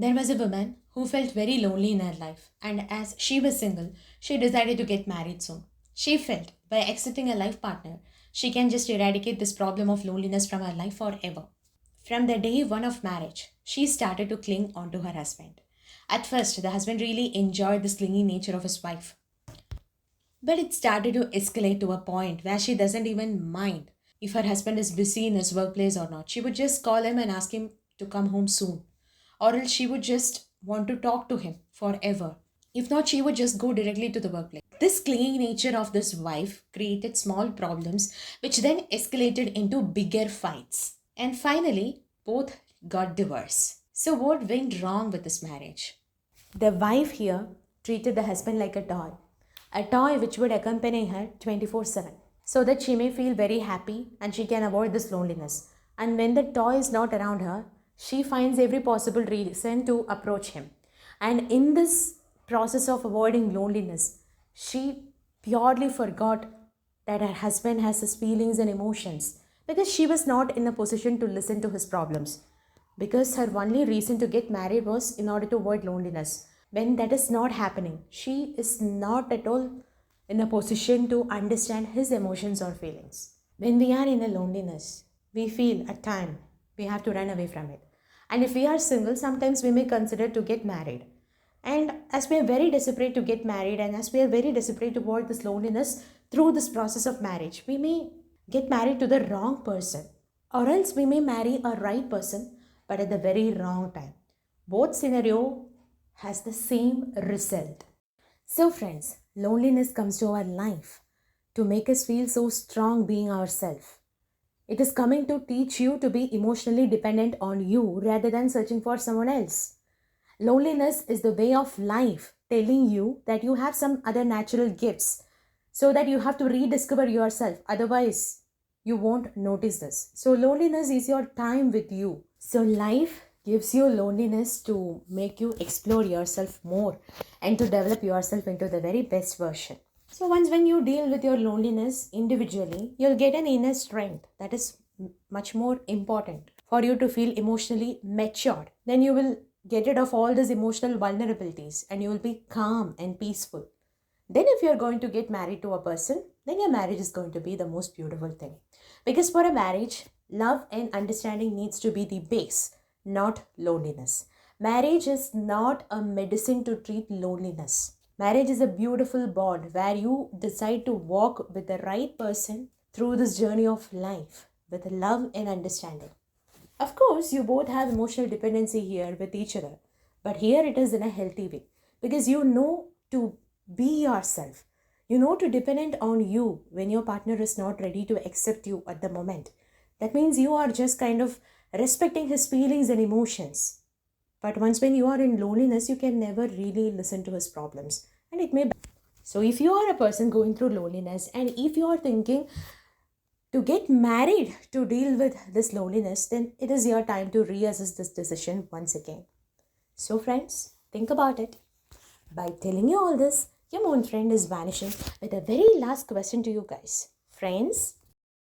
There was a woman who felt very lonely in her life, and as she was single, she decided to get married soon. She felt by accepting a life partner, she can just eradicate this problem of loneliness from her life forever. From the day one of marriage, she started to cling onto her husband. At first, the husband really enjoyed this clingy nature of his wife, but it started to escalate to a point where she doesn't even mind if her husband is busy in his workplace or not. She would just call him and ask him to come home soon, or else she would just want to talk to him forever. If not, she would just go directly to the workplace. This clingy nature of this wife created small problems, which then escalated into bigger fights. And finally, both got divorced. So, what went wrong with this marriage? The wife here treated the husband like a toy which would accompany her 24/7, so that she may feel very happy and she can avoid this loneliness. And when the toy is not around her, she finds every possible reason to approach him. And in this process of avoiding loneliness, she purely forgot that her husband has his feelings and emotions because she was not in a position to listen to his problems. Because her only reason to get married was in order to avoid loneliness. When that is not happening, she is not at all in a position to understand his emotions or feelings. When we are in a loneliness, we feel at time we have to run away from it. And if we are single, sometimes we may consider to get married. And as we are very desperate to get married, and as we are very desperate to avoid this loneliness through this process of marriage, we may get married to the wrong person, or else we may marry a right person but at the very wrong time. Both scenario has the same result. So friends, loneliness comes to our life to make us feel so strong being ourselves. It is coming to teach you to be emotionally dependent on you rather than searching for someone else. Loneliness is the way of life telling you that you have some other natural gifts, so that you have to rediscover yourself. Otherwise, you won't notice this. So loneliness is your time with you. So life gives you loneliness to make you explore yourself more and to develop yourself into the very best version. So once when you deal with your loneliness individually, you'll get an inner strength that is much more important for you to feel emotionally matured. Then you will get rid of all these emotional vulnerabilities and you will be calm and peaceful. Then if you're going to get married to a person, then your marriage is going to be the most beautiful thing. Because for a marriage, love and understanding needs to be the base, not loneliness. Marriage is not a medicine to treat loneliness. Marriage is a beautiful bond where you decide to walk with the right person through this journey of life with love and understanding. Of course, you both have emotional dependency here with each other, but here it is in a healthy way because you know to be yourself. You know to depend on you when your partner is not ready to accept you at the moment. That means you are just kind of respecting his feelings and emotions. But once when you are in loneliness, you can never really listen to his problems. And it may. So if you are a person going through loneliness and if you are thinking to get married to deal with this loneliness, then it is your time to reassess this decision once again. So friends, think about it. By telling you all this, your moon friend is vanishing with a very last question to you guys. Friends,